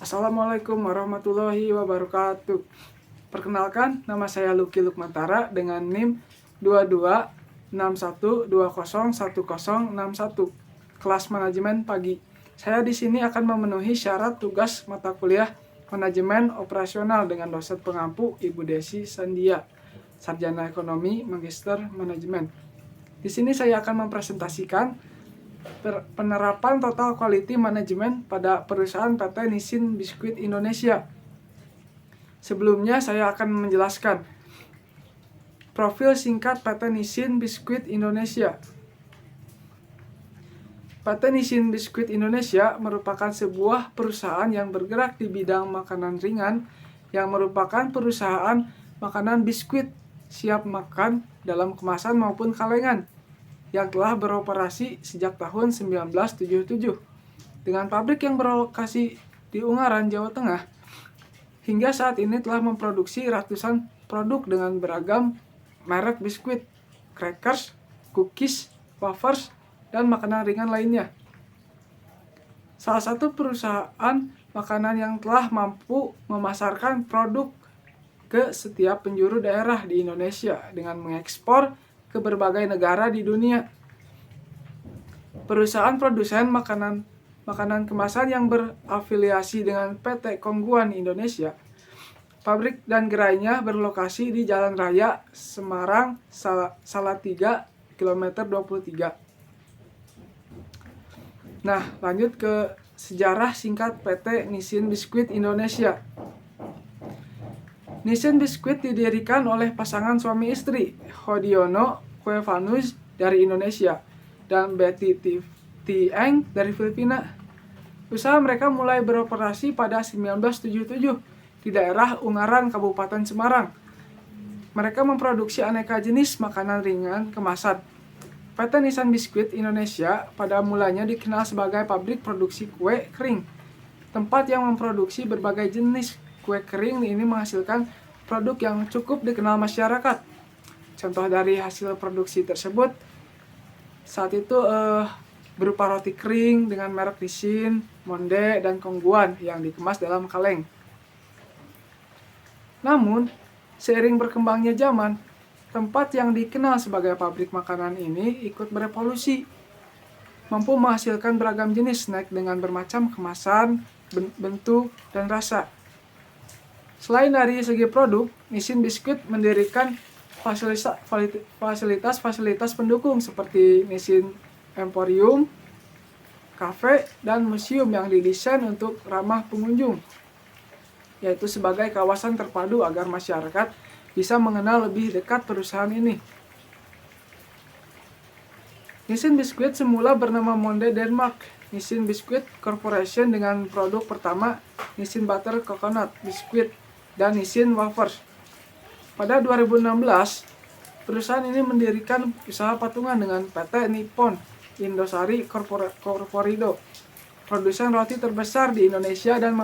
Assalamualaikum warahmatullahi wabarakatuh. Perkenalkan, nama saya Lucky Lukmantara dengan NIM 2261201061 kelas manajemen pagi. Saya di sini akan memenuhi syarat tugas mata kuliah manajemen operasional dengan dosen pengampu Ibu Desi Sandia, sarjana ekonomi, magister manajemen. Di sini saya akan mempresentasikan penerapan total quality management pada perusahaan PT Nissin Biskuit Indonesia. Sebelumnya saya akan menjelaskan profil singkat PT Nissin Biskuit Indonesia. PT Nissin Biskuit Indonesia merupakan sebuah perusahaan yang bergerak di bidang makanan ringan yang merupakan perusahaan makanan biskuit siap makan dalam kemasan maupun kalengan yang telah beroperasi sejak tahun 1977 dengan pabrik yang berlokasi di Ungaran, Jawa Tengah. Hingga saat ini telah memproduksi ratusan produk dengan beragam merek biskuit, crackers, cookies, wafers, dan makanan ringan lainnya. Salah satu perusahaan makanan yang telah mampu memasarkan produk ke setiap penjuru daerah di Indonesia dengan mengekspor ke berbagai negara di dunia. Perusahaan produsen makanan kemasan yang berafiliasi dengan PT Kongguan Indonesia. Pabrik dan gerainya berlokasi di Jalan Raya Semarang Salatiga kilometer 23. Nah, lanjut ke sejarah singkat PT Nissin Biskuit Indonesia. Nissin Biskuit didirikan oleh pasangan suami istri, Hodiono Cuevanus dari Indonesia dan Betty Tieng dari Filipina. Usaha mereka mulai beroperasi pada 1977 di daerah Ungaran, Kabupaten Semarang. Mereka memproduksi aneka jenis makanan ringan kemasan. PT Nissin Biskuit Indonesia pada mulanya dikenal sebagai pabrik produksi kue kering. Tempat yang memproduksi berbagai jenis kue kering ini menghasilkan produk yang cukup dikenal masyarakat. Contoh dari hasil produksi tersebut saat itu berupa roti kering dengan merek Nissin, Monde, dan Kongguan yang dikemas dalam kaleng. Namun, seiring berkembangnya zaman, tempat yang dikenal sebagai pabrik makanan ini ikut berevolusi, mampu menghasilkan beragam jenis snack dengan bermacam kemasan, bentuk, dan rasa. Selain dari segi produk, Nissin Biskuit mendirikan fasilitas-fasilitas pendukung seperti Nissin Emporium, kafe, dan museum yang didesain untuk ramah pengunjung, yaitu sebagai kawasan terpadu agar masyarakat bisa mengenal lebih dekat perusahaan ini. Nissin Biskuit semula bernama Monde Denmark Nissin Biscuit Corporation dengan produk pertama Nissin Butter Coconut Biscuit dan Nissin Wafers. Pada 2016, perusahaan ini mendirikan usaha patungan dengan PT Nippon Indosari Corporido, produsen roti terbesar di Indonesia dan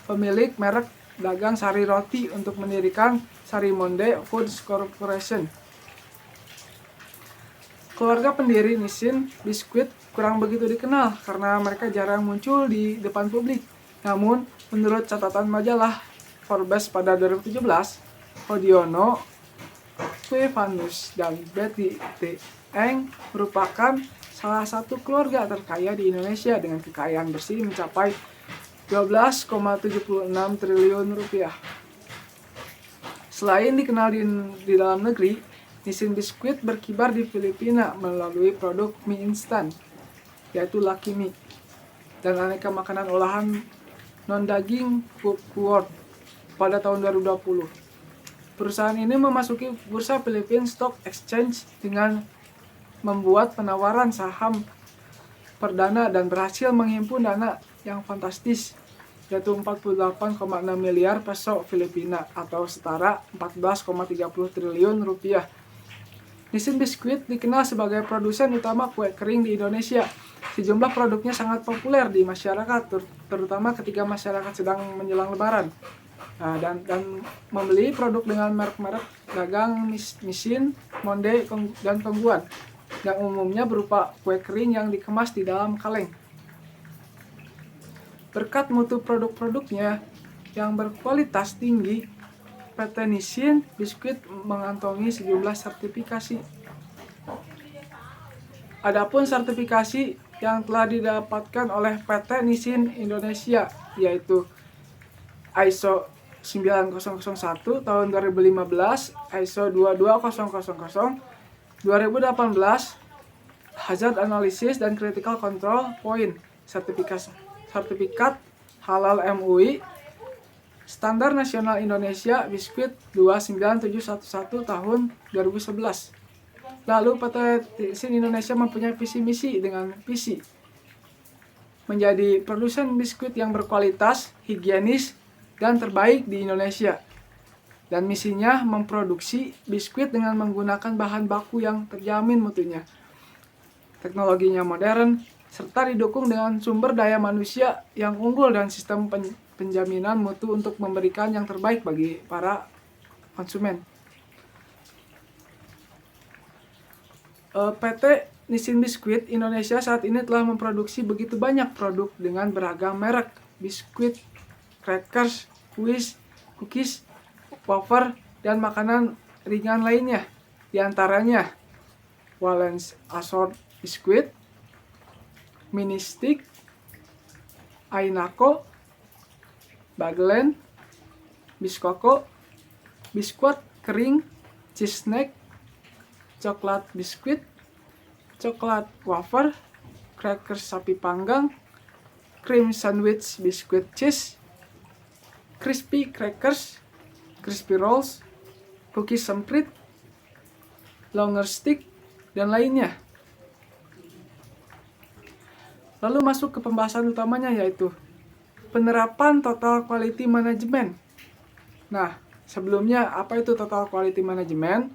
pemilik merek dagang sari roti untuk mendirikan Sari Monde Foods Corporation. Keluarga pendiri Nissin Biskuit kurang begitu dikenal karena mereka jarang muncul di depan publik. Namun, menurut catatan majalah Forbes pada 2017, Hodiono Cuevanus dan Betty Tieng merupakan salah satu keluarga terkaya di Indonesia dengan kekayaan bersih mencapai 12,76 triliun rupiah. Selain dikenal di dalam negeri, Nissin Biskuit berkibar di Filipina melalui produk mie instan, yaitu Lucky Mie, dan aneka makanan olahan non-daging Cookworld pada tahun 2020. Perusahaan ini memasuki bursa Philippine Stock Exchange dengan membuat penawaran saham perdana dan berhasil menghimpun dana yang fantastis, yaitu 48,6 miliar peso Filipina atau setara 14,30 triliun rupiah. Nissin Biskuit dikenal sebagai produsen utama kue kering di Indonesia. Sejumlah produknya sangat populer di masyarakat, terutama ketika masyarakat sedang menjelang Lebaran. Dan membeli produk dengan merek-merek dagang Nissin, Monde, dan Kongguan, yang umumnya berupa kue kering yang dikemas di dalam kaleng. Berkat mutu produk-produknya yang berkualitas tinggi, PT Nissin Biskuit mengantongi sejumlah sertifikasi. Adapun sertifikasi yang telah didapatkan oleh PT Nissin Indonesia yaitu ISO 9001 tahun 2015, ISO 22000, 2018, Hazard Analysis dan Critical Control Point, sertifikat halal MUI, Standar Nasional Indonesia Biskuit 29711 tahun 2011. Lalu PT Nissin Indonesia mempunyai visi misi dengan visi menjadi produsen biskuit yang berkualitas, higienis, dan terbaik di Indonesia. Dan misinya memproduksi biskuit dengan menggunakan bahan baku yang terjamin mutunya, teknologinya modern, serta didukung dengan sumber daya manusia yang unggul dan sistem penjaminan mutu untuk memberikan yang terbaik bagi para konsumen. PT Nissin Biskuit Indonesia saat ini telah memproduksi begitu banyak produk dengan beragam merek biskuit, crackers, cookies, wafer, dan makanan ringan lainnya. Di antaranya Walens Assorted Biskuit, Mini Stick, Ainako, Bagelen, Biskoko, biskuit kering, cheese snack, coklat biskuit, coklat wafer, crackers sapi panggang, cream sandwich biskuit cheese, crispy crackers, crispy rolls, cookies semprit, longer stick, dan lainnya. Lalu masuk ke pembahasan utamanya yaitu penerapan Total Quality Management. Nah, sebelumnya apa itu Total Quality Management?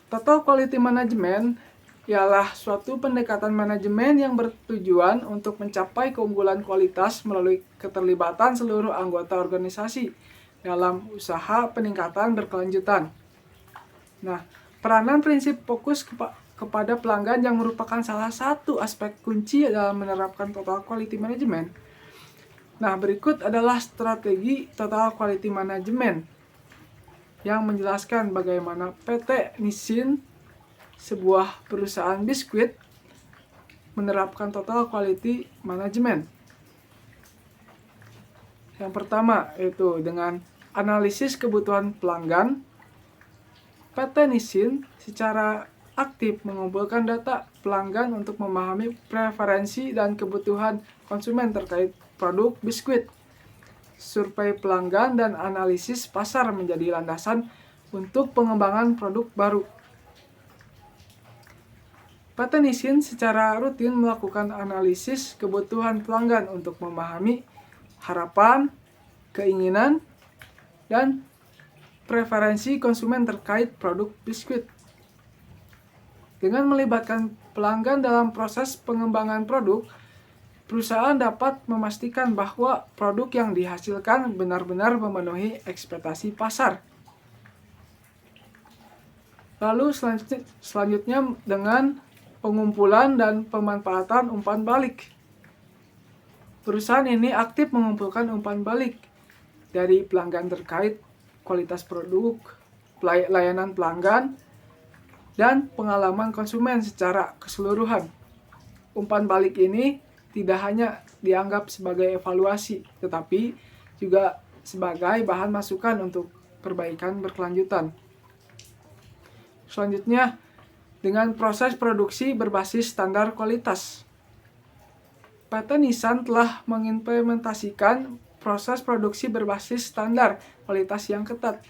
Total Quality Management ialah suatu pendekatan manajemen yang bertujuan untuk mencapai keunggulan kualitas melalui keterlibatan seluruh anggota organisasi dalam usaha peningkatan berkelanjutan. Nah, peranan prinsip fokus kepada pelanggan yang merupakan salah satu aspek kunci dalam menerapkan Total Quality Management. Nah, berikut adalah strategi Total Quality Management yang menjelaskan bagaimana PT Nissin, sebuah perusahaan biskuit, menerapkan Total Quality Management. Yang pertama yaitu dengan analisis kebutuhan pelanggan. PT Nissin secara aktif mengumpulkan data pelanggan untuk memahami preferensi dan kebutuhan konsumen terkait produk biskuit. Survei pelanggan dan analisis pasar menjadi landasan untuk pengembangan produk baru. PT Nissin secara rutin melakukan analisis kebutuhan pelanggan untuk memahami harapan, keinginan, dan preferensi konsumen terkait produk biskuit. Dengan melibatkan pelanggan dalam proses pengembangan produk, perusahaan dapat memastikan bahwa produk yang dihasilkan benar-benar memenuhi ekspektasi pasar. Lalu selanjutnya dengan pengumpulan dan pemanfaatan umpan balik. Perusahaan ini aktif mengumpulkan umpan balik dari pelanggan terkait kualitas produk, layanan pelanggan, dan pengalaman konsumen secara keseluruhan. Umpan balik ini tidak hanya dianggap sebagai evaluasi, tetapi juga sebagai bahan masukan untuk perbaikan berkelanjutan. Selanjutnya, dengan proses produksi berbasis standar kualitas. PT Nissan telah mengimplementasikan proses produksi berbasis standar kualitas yang ketat.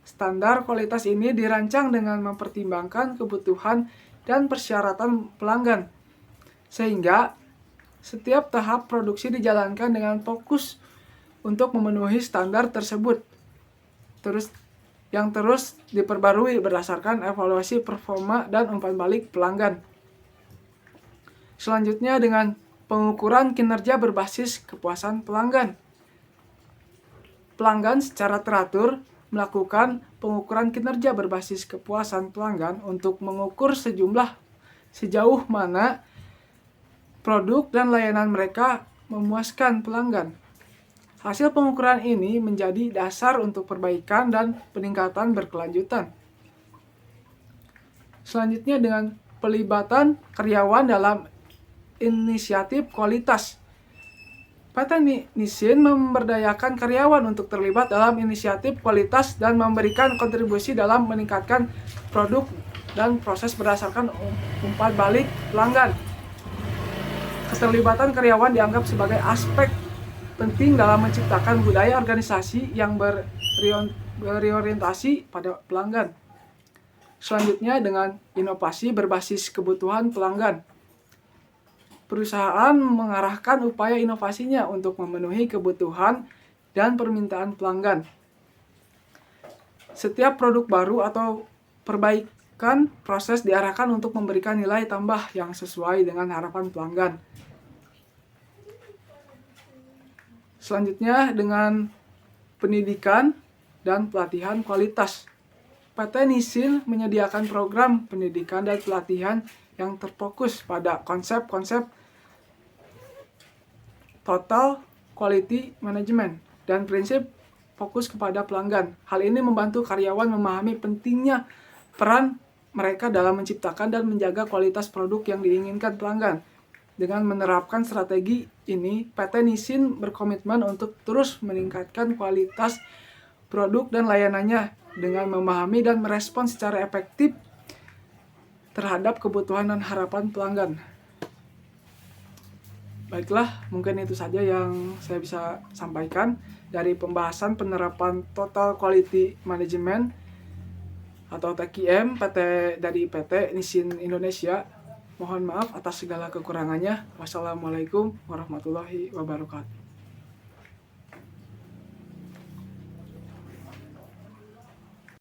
Standar kualitas ini dirancang dengan mempertimbangkan kebutuhan dan persyaratan pelanggan, sehingga setiap tahap produksi dijalankan dengan fokus untuk memenuhi standar tersebut. Terus diperbarui berdasarkan evaluasi performa dan umpan balik pelanggan. Selanjutnya dengan pengukuran kinerja berbasis kepuasan pelanggan. Pelanggan secara teratur melakukan pengukuran kinerja berbasis kepuasan pelanggan untuk mengukur sejauh mana produk dan layanan mereka memuaskan pelanggan. Hasil pengukuran ini menjadi dasar untuk perbaikan dan peningkatan berkelanjutan. Selanjutnya dengan pelibatan karyawan dalam inisiatif kualitas. PT Nissin memberdayakan karyawan untuk terlibat dalam inisiatif kualitas dan memberikan kontribusi dalam meningkatkan produk dan proses berdasarkan umpan balik pelanggan. Keterlibatan karyawan dianggap sebagai aspek penting dalam menciptakan budaya organisasi yang berorientasi pada pelanggan. Selanjutnya dengan inovasi berbasis kebutuhan pelanggan. Perusahaan mengarahkan upaya inovasinya untuk memenuhi kebutuhan dan permintaan pelanggan. Setiap produk baru atau perbaikan proses diarahkan untuk memberikan nilai tambah yang sesuai dengan harapan pelanggan. Selanjutnya dengan pendidikan dan pelatihan kualitas. PT Nissin menyediakan program pendidikan dan pelatihan yang terfokus pada konsep-konsep total quality management dan prinsip fokus kepada pelanggan. Hal ini membantu karyawan memahami pentingnya peran mereka dalam menciptakan dan menjaga kualitas produk yang diinginkan pelanggan. Dengan menerapkan strategi ini, PT Nissin berkomitmen untuk terus meningkatkan kualitas produk dan layanannya dengan memahami dan merespon secara efektif terhadap kebutuhan dan harapan pelanggan. Baiklah, mungkin itu saja yang saya bisa sampaikan dari pembahasan penerapan Total Quality Management atau TQM dari PT Nissin Indonesia. Mohon maaf atas segala kekurangannya. Wassalamualaikum warahmatullahi wabarakatuh.